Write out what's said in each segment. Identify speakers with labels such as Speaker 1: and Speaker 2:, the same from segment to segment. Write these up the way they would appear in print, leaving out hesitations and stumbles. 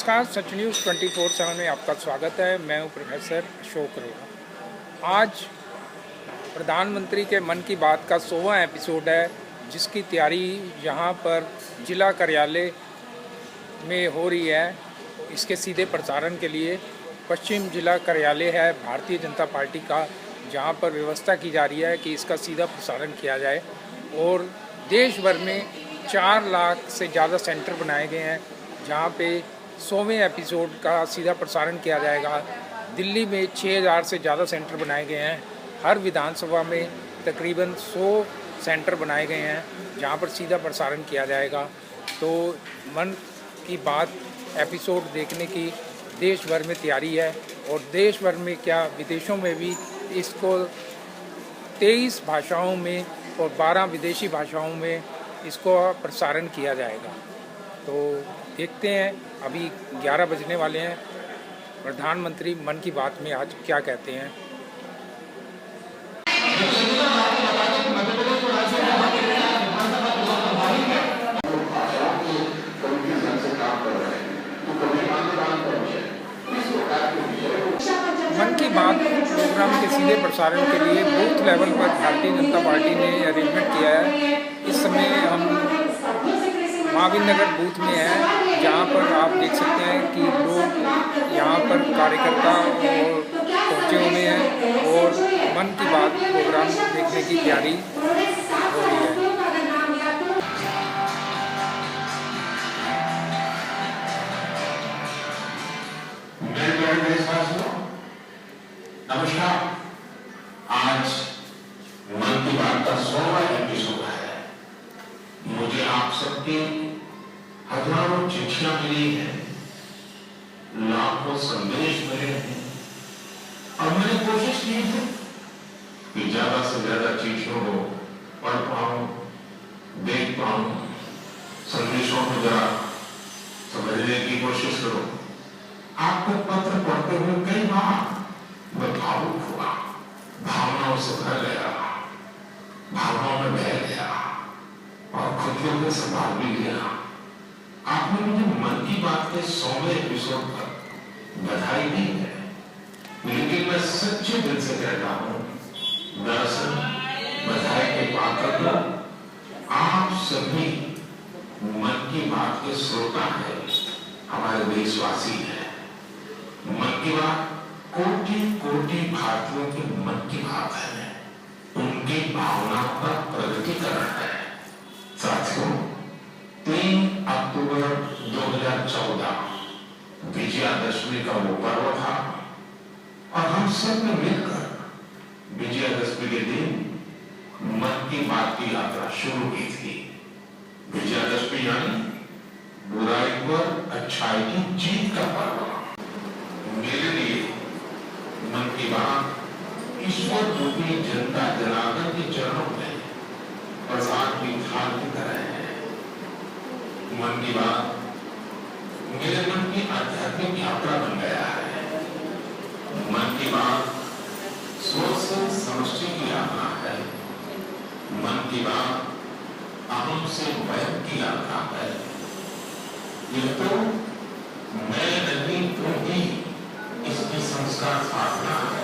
Speaker 1: नमस्कार, सच न्यूज़ 24/7 में आपका स्वागत है। मैं हूं प्रोफेसर अशोक अरोड़ा। आज प्रधानमंत्री के मन की बात का 100वां एपिसोड है, जिसकी तैयारी यहाँ पर जिला कार्यालय में हो रही है। इसके सीधे प्रसारण के लिए पश्चिम जिला कार्यालय है भारतीय जनता पार्टी का, जहाँ पर व्यवस्था की जा रही है कि इसका सीधा प्रसारण किया जाए। और देश भर में 4 लाख से ज़्यादा सेंटर बनाए गए हैं, जहाँ पे 100वें एपिसोड का सीधा प्रसारण किया जाएगा। दिल्ली में 6000 से ज़्यादा सेंटर बनाए गए हैं। हर विधानसभा में तकरीबन 100 सेंटर बनाए गए हैं, जहाँ पर सीधा प्रसारण किया जाएगा। तो मन की बात एपिसोड देखने की देश भर में तैयारी है, और देश भर में क्या विदेशों में भी इसको 23 भाषाओं में और 12 विदेशी भाषाओं में इसको प्रसारण किया जाएगा। तो देखते हैं, अभी 11 बजने वाले हैं। प्रधानमंत्री मन की बात में आज क्या कहते हैं। मन की बात प्रोग्राम के सीधे प्रसारण के लिए बूथ लेवल पर भारतीय जनता पार्टी ने अरेंजमेंट किया है। इस समय हम महावीर नगर बूथ में हैं, जहाँ पर आप देख सकते हैं कि लोग यहाँ पर कार्यकर्ता और पहुँचे हुए हैं और मन की बात प्रोग्राम देखने की तैयारी हो रही है।
Speaker 2: नमस्कार। आज मन की बात का 100वां एपिसोड है। मुझे आप सबके हजारों चिट्ठियां मिली हैं, लाखों संदेश मिले हैं, और मैंने कोशिश की है कि ज्यादा से ज्यादा चिट्ठियों को पढ़ पाऊं, देख पाऊं, संदेशों को जरा समझने की कोशिश करूं। आपको पत्र पढ़ते हुए कई बार मैं भावुक हुआ, भावनाओं से भर गया, भावनाओं में बह गया और खुद को मैं संभाल भी लिया। आपने मुझे मन की बात के 100वें एपिसोड पर बधाई दी है, लेकिन मैं सच्चे दिल से कहता हूं, दरअसल बधाई के पात्र तो आप सभी मन की बात के श्रोता हैं, हमारे देशवासी हैं। मन की बात कोटि कोटि भारतीयों के मन की बात है, उनकी भावनाओं का प्रगटीकरण है। साथियों, 3 अक्टूबर 2014 विजयादशमी का वो पर्व था, और हम सब ने मिलकर विजयादशमी के दिन मन की बात की यात्रा शुरू की थी। विजयादशमी यानी बुराई पर अच्छाई की जीत का पर्व। मेरे लिए मन की बात ईश्वर रूपी जनता जनार्दन के चरणों में प्रसाद की थाल की तरह है। मन की बात मेरे मन की आध्यात्मिक यात्रा बन गया है। मन की बात सोच से समष्टि की यात्रा है। मन की बात अहम से वैध की यात्रा है। यह तो मैं नहीं, तो ही इसकी संस्कार साधना है।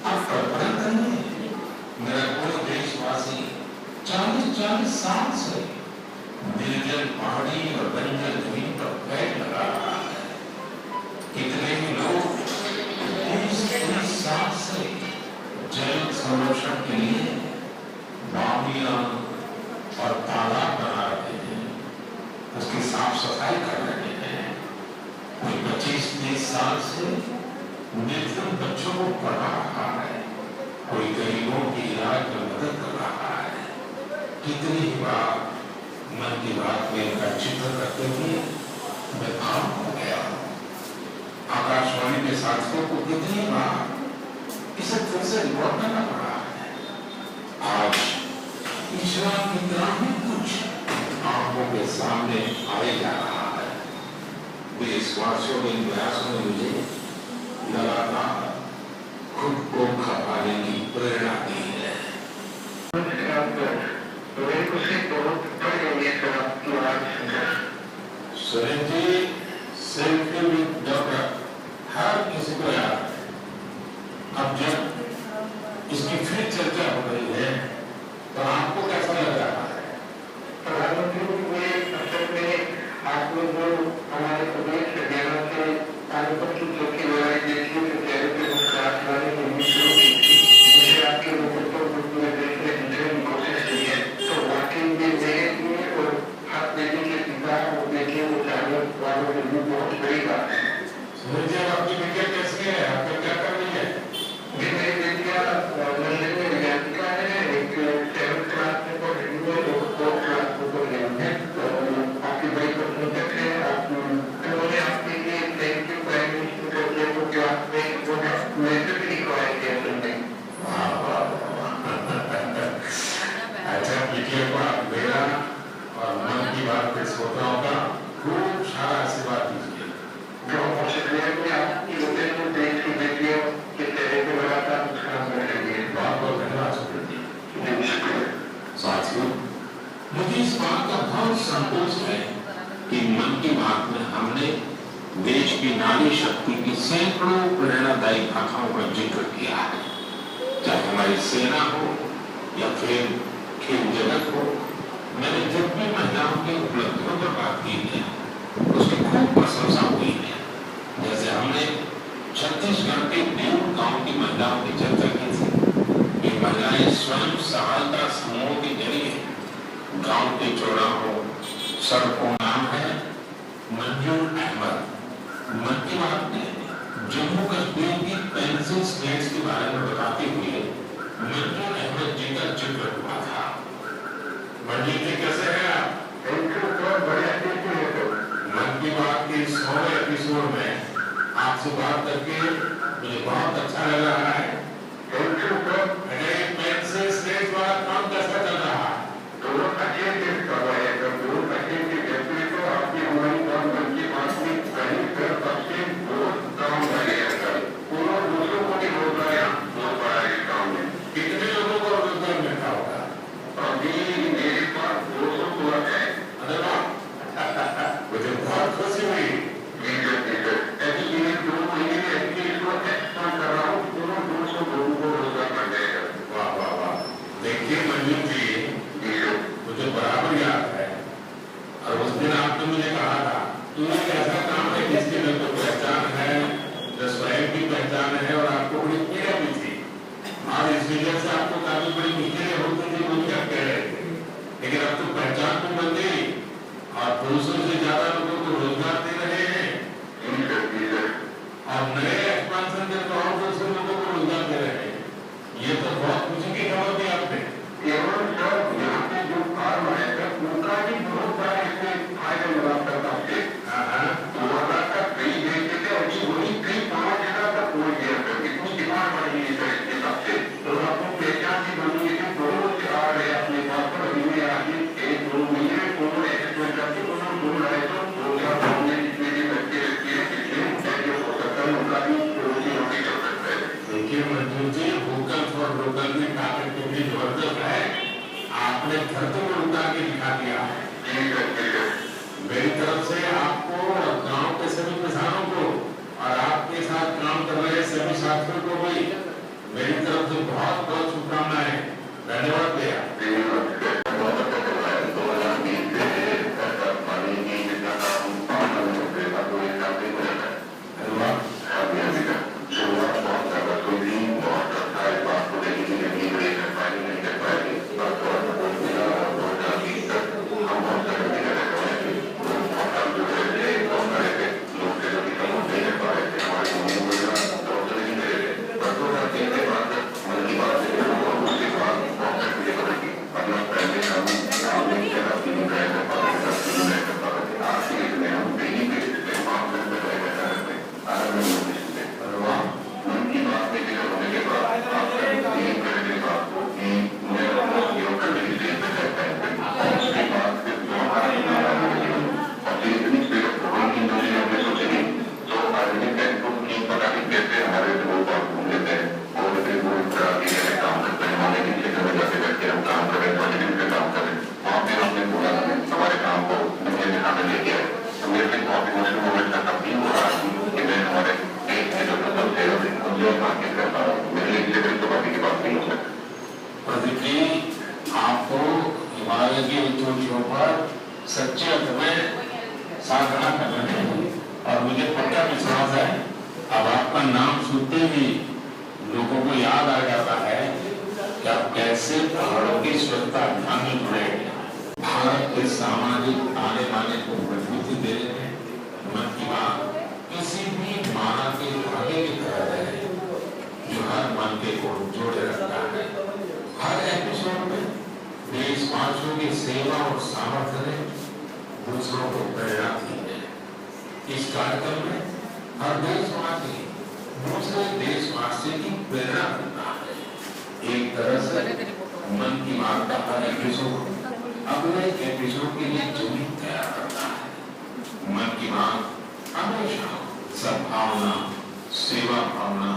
Speaker 2: अब कल्पना करिए, मेरा कोई देशवासी 40-40 साल से निर्जल पहाड़ी और बंजर जमीन पर पैर लगा रहा है। कितने ही लोग 30-30 साल से जल संरक्षण के लिए बावड़ियां और तालाब बना रहे हैं, उसकी साफ सफाई कर रहे हैं। कोई 25-30 साल से निर्धन बच्चों को पढ़ा रहा है, कोई गरीबों की इलाज में मदद कर रहा है। कितनी ही बार मन की बात में इनका चित्र करते हुए मैं भावुक हो गया। आकाशवाणी के साथियों को कितनी बार इसे फिर से रिकॉर्ड करना पड़ा है। आज ईश्वर की तरह ही कुछ आंखों के सामने आए जा रहा है। देशवासियों के प्रयासों में मुझे लगातार खुद को खपाने की प्रेरणा दी है। सुरेंद्र जी, सिर्फ की बात के श्रोताओं का खूब सारा आशीर्वाद दीजिए। जो आपकी वजह से देश की बेटियों के चेहरे पे लगातार मुस्कुराहट रहेगी। बहुत बहुत धन्यवाद शुक्रिया। साथियों, मुझे इस बात का बहुत संतोष है कि मन की बात में हमने देश की नारी शक्ति की सैकड़ों प्रेरणादायी गाथाओं का जिक्र किया है। चाहे हमारी सेना हो या फिर खेल जगत हो, मैंने जब भी महिलाओं की उपलब्धियों पर बात की है उसकी खूब प्रशंसा हुई है। जैसे हमने छत्तीसगढ़ के देव गांव की महिलाओं की चर्चा की थी। ये महिलाएं स्वयं सहायता समूहों के जरिए गांव के चौराहों, सड़कों, नाम है मंजूर अहमद। मन की बात में जम्मू कश्मीर की पेंसिल स्लेट्स के बारे में बताते हुए मंजूर अहमद जी का जिक्र हुआ था। मंजूर जी कैसे हैं आप? मन की बात के 100वें एपिसोड में आपसे बात करके मुझे बहुत अच्छा लग रहा है। पेंसिल स्लेट्स वाला काम कैसा चल रहा है? मेरी तरफ से आपको और गांव के सभी किसानों को और आपके साथ काम कर रहे सभी साथियों को भी मेरी तरफ से बहुत बहुत शुभकामनाएं। धन्यवाद भैया। आपको हिमालय की ऊंचाइयों पर सच्चे अर्थ में साधना कर रहे हैं और मुझे पक्का विश्वास है अब आपका नाम सुनते ही लोगों को याद आ जाता है कि आप कैसे पहाड़ों की स्वच्छता अभियान में जुड़े भारत के सामाजिक आने वाले को मजबूती दे रहे हैं। मन की बात किसी भी माला के धागे की तरह है जो हर मन के को जोड़े रखता है। हर एपिसोड में देशवासियों की सेवा और सामर्थ्य ने दूसरों को प्रेरणा दी है। इस कार्यक्रम में हर देशवासी दूसरे देशवासी की प्रेरणा देता है। एक तरह से मन की बात का हर एपिसोड अगले एपिसोड के लिए जुड़ी भावना, सेवा भावना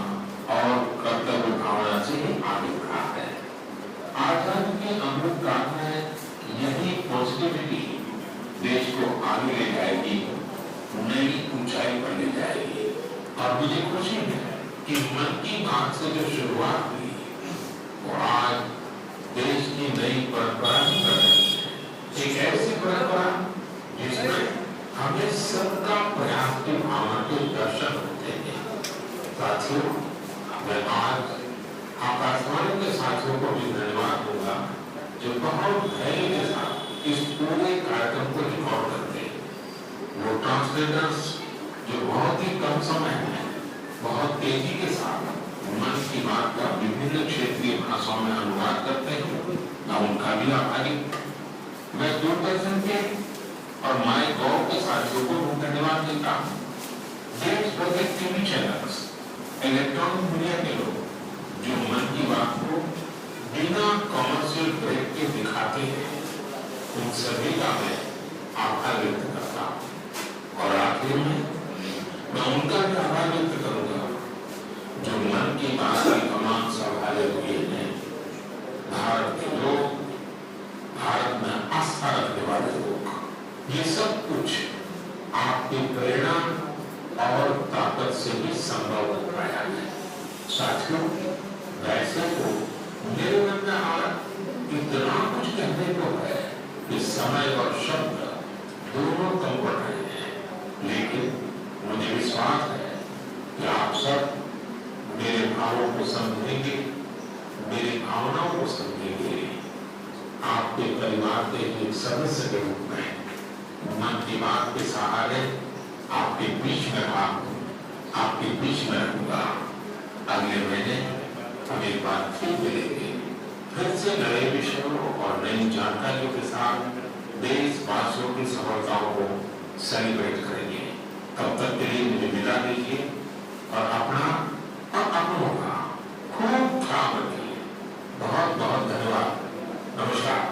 Speaker 2: और कर्तव्य भावना से आगे बढ़ा है। आजादी के अमृत काल में यही पॉजिटिविटी देश को आगे ले जाएगी, नई ऊंचाई पर ले जाएगी। और मुझे खुशी है कि मन की बात से जो शुरुआत हुई वो आज देश की नई परंपरा बन रही है। एक ऐसी परंपरा जिसमें हमें सबका प्रयास की भावना के दर्शन होते हैं। साथियों, मैं आज आकाशवाणी के साथियों को भी धन्यवाद दूंगा जो बहुत धैर्य के साथ इस पूरे कार्यक्रम को रिकॉर्ड करते हैं। वो ट्रांसलेटर्स जो बहुत ही कम समय में बहुत तेजी के साथ मन की बात का विभिन्न क्षेत्रीय भाषाओं में अनुवाद करते हैं, मैं उनका भी आभारी। मैं दूरदर्शन के और माय गॉव के साथियों को धन्यवाद देता हूँ। देश भर के टीवी चैनल्स, इलेक्ट्रॉनिक मीडिया के लोग जो मन की बात को बिना कमर्शियल ब्रेक के दिखाते हैं, उन सभी का मैं आभार व्यक्त करता हूँ। और आखिर में मैं उनका भी आभार व्यक्त करूंगा जो मन की बात की कमान संभाले हुए हैं। भारत के लोग, भारत में आस्था रखने वाले लोग, ये सब कुछ आपकी प्रेरणा और ताकत से भी संभव हो पाया है। साथियों, वैसे तो मेरे मन में आज इतना कुछ कहने को है कि समय और शब्द दोनों कम पड़ रहे हैं, लेकिन मुझे विश्वास है कि आप सब मेरे भावों को समझेंगे, मेरी भावनाओं को समझेंगे। आपके परिवार के एक सदस्य के रूप में मन की बात के सहारे आपके बीच में आपके बीच में रहूंगा। अगले महीने हम एक बार फिर मिलेंगे, फिर से नए विषयों और नई जानकारियों के साथ देशवासियों की सफलताओं को सेलिब्रेट करेंगे। तब तक के लिए मुझे विदा दीजिए और अपना और अपनों का खूब ख्याल रखिए। बहुत बहुत धन्यवाद। नमस्कार।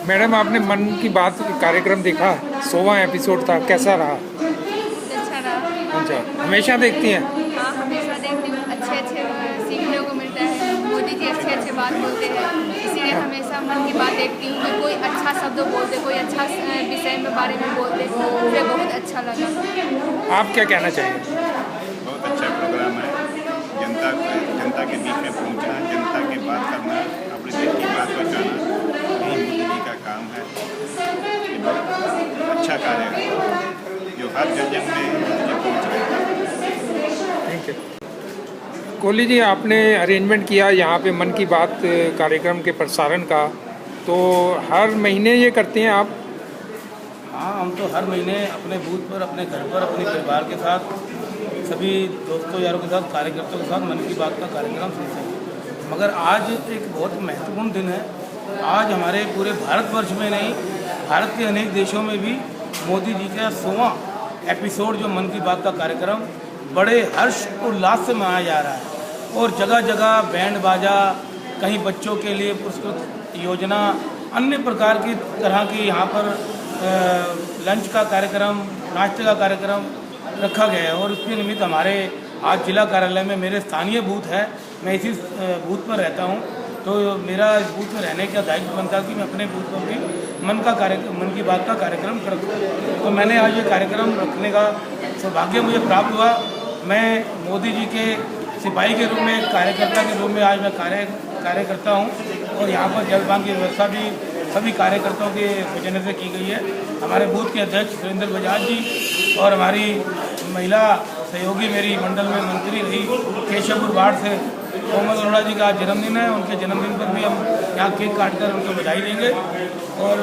Speaker 1: मैडम, आपने मन की बात कार्यक्रम देखा? 100वां एपिसोड था, कैसा रहा?
Speaker 3: अच्छा रहा।
Speaker 1: अच्छा, हमेशा देखती हैं?
Speaker 3: हाँ, हमेशा देखती हूँ। अच्छे सीखने को मिलता है। मोदी जी अच्छे बात बोलते हैं, इसीलिए हमेशा मन की बात देखती हूँ कि कोई अच्छा शब्द बोलते, कोई अच्छा विषय में बारे में बोलते, मुझे बहुत अच्छा लगा।
Speaker 1: आप क्या कहना चाहिए?
Speaker 4: बहुत अच्छा प्रोग्राम है। जनता के बीच में पहुँचना, जनता की बात करना, अपने देश की बात पहुँचाना, यही मोदी जी का काम है। ये बहुत अच्छा कार्य है जो हर जन में पहुँच रहा है।
Speaker 1: Thank you. कोहली जी, आपने अरेंजमेंट किया यहाँ पे मन की बात कार्यक्रम के प्रसारण का, तो हर महीने ये करते हैं आप?
Speaker 5: हाँ, हम तो हर महीने अपने बूथ पर, अपने घर पर, अपने परिवार के साथ, सभी दोस्तों यारों के साथ, कार्यकर्ताओं के साथ मन की बात का कार्यक्रम सुनते हैं। मगर आज एक बहुत महत्वपूर्ण दिन है। आज हमारे पूरे भारतवर्ष में नहीं, भारत के अनेक देशों में भी मोदी जी का 100वां एपिसोड जो मन की बात का कार्यक्रम बड़े हर्ष उल्लास से मनाया जा रहा है। और जगह जगह बैंड बाजा, कहीं बच्चों के लिए पुरस्कृत योजना, अन्य प्रकार की तरह की यहाँ पर लंच का कार्यक्रम, नाश्ते का कार्यक्रम रखा गया है। और उसके निमित्त हमारे आज जिला कार्यालय में मेरे स्थानीय बूथ है, मैं इसी बूथ पर रहता हूँ, तो मेरा इस बूथ में रहने का दायित्व बनता कि मैं अपने बूथ पर भी मन की बात का कार्यक्रम रखूँ। तो मैंने आज ये कार्यक्रम रखने का सौभाग्य मुझे प्राप्त हुआ। मैं मोदी जी के सिपाही के रूप में, कार्यकर्ता के रूप में आज मैं कार्य करता हूँ। और यहाँ पर जलपान की व्यवस्था भी सभी कार्यकर्ताओं के सौजन्य से की गई है। हमारे बूथ के अध्यक्ष सुरेंद्र बजाज जी और हमारी महिला सहयोगी, मेरी मंडल में मंत्री रही केशवपुर वार्ड से कोमल अरोड़ा जी का जन्मदिन है। उनके जन्मदिन पर भी हम यहाँ केक काटकर उनको बधाई देंगे। और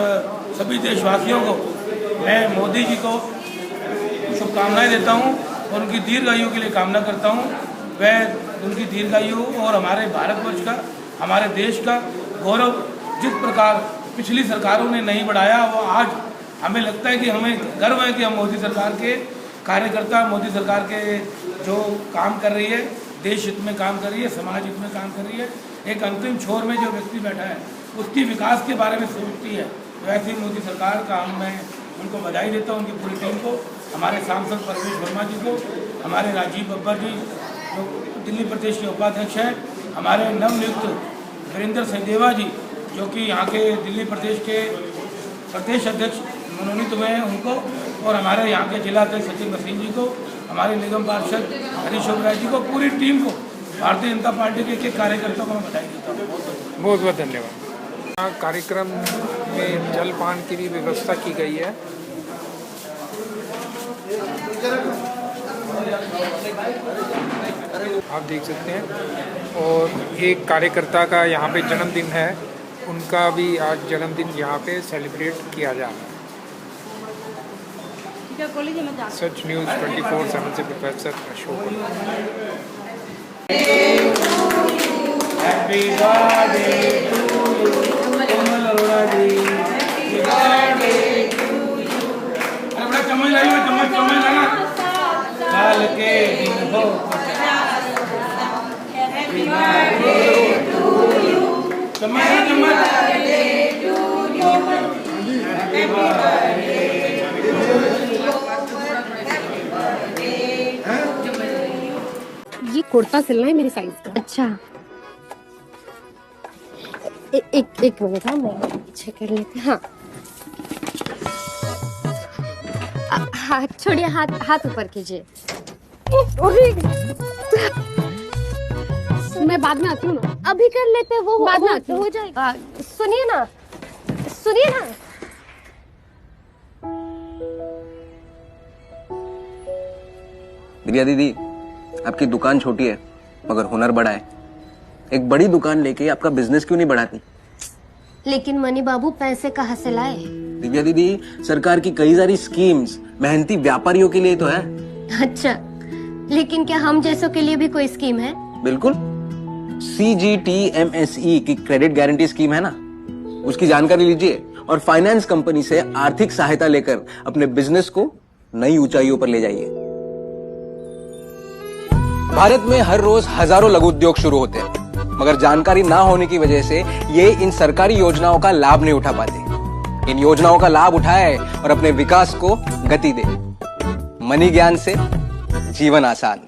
Speaker 5: सभी देशवासियों को मैं मोदी जी को शुभकामनाएं देता हूँ और उनकी दीर्घायु के लिए कामना करता हूँ। वह उनकी दीर्घायु और हमारे भारतवर्ष का, हमारे देश का गौरव जिस प्रकार पिछली सरकारों ने नहीं बढ़ाया, वो आज हमें लगता है कि हमें गर्व है कि हम मोदी सरकार के कार्यकर्ता, मोदी सरकार के जो काम कर रही है देश हित में काम कर रही है, समाज हित में काम कर रही है। एक अंतिम छोर में जो व्यक्ति बैठा है उसकी विकास के बारे में सोचती है। तो ऐसी मोदी सरकार का मैं उनको बधाई देता हूँ, उनकी पूरी टीम को, हमारे सांसद परवेश वर्मा जी को, हमारे राजीव बब्बर जी जो दिल्ली प्रदेश के उपाध्यक्ष हैं, हमारे नवनियुक्त वीरेंद्र सचदेवा जी जो कि यहाँ के दिल्ली प्रदेश के प्रदेश अध्यक्ष मनोनीत हुए हैं उनको, और हमारे यहाँ के जिला अध्यक्ष सचिन मसीन जी को, हमारे निगम पार्षद हरीश राय जी को, पूरी टीम को, भारतीय जनता पार्टी के एक कार्यकर्ताओं को मैं बधाई देता हूँ।
Speaker 1: बहुत बहुत धन्यवाद। यहाँ कार्यक्रम में जलपान की भी व्यवस्था की गई है। आप देख सकते हैं, और एक कार्यकर्ता का यहाँ पे जन्मदिन है, उनका भी आज जन्मदिन यहाँ पे सेलिब्रेट किया जा रहा है। सच न्यूज़ 24/7 से professor Ashok.
Speaker 5: Happy birthday to you Komal Arora ji, happy birthday to you. अरे बड़ा चम्मच लाइए, चम्मच लाना, साल के दिन हो, हैप्पी बर्थडे टू यू, चम्मच टू यू, हैप्पी बर्थडे।
Speaker 6: ये कुर्ता सिलना है मेरी साइज का। अच्छा, एक मिनट, हाँ मैं पीछे कर लेती। हाँ हाथ छोड़िए, हाथ ऊपर कीजिए। मैं बाद में आती हूँ ना। अभी कर लेते हैं, वो बाद में आती हूँ, हो जाएगा। सुनिए ना।
Speaker 7: दिव्या दीदी, आपकी दुकान छोटी है मगर हुनर बड़ा है। एक बड़ी दुकान लेके आपका बिजनेस क्यों नहीं बढ़ाती?
Speaker 6: लेकिन मनी बाबू पैसे कहाँ से लाए?
Speaker 7: दिव्या दीदी, सरकार की कई सारी स्कीम्स मेहनती व्यापारियों के लिए तो है।
Speaker 6: अच्छा, लेकिन क्या हम जैसों के लिए भी कोई स्कीम है?
Speaker 7: बिल्कुल, CGTMSE की क्रेडिट गारंटी स्कीम है ना, उसकी जानकारी लीजिए और फाइनेंस कंपनी से आर्थिक सहायता लेकर अपने बिजनेस को नई ऊंचाइयों पर ले जाइए। भारत में हर रोज हजारों लघु उद्योग शुरू होते हैं, मगर जानकारी ना होने की वजह से ये इन सरकारी योजनाओं का लाभ नहीं उठा पाते। इन योजनाओं का लाभ उठाए और अपने विकास को गति दे। मनी ज्ञान से जीवन आसान।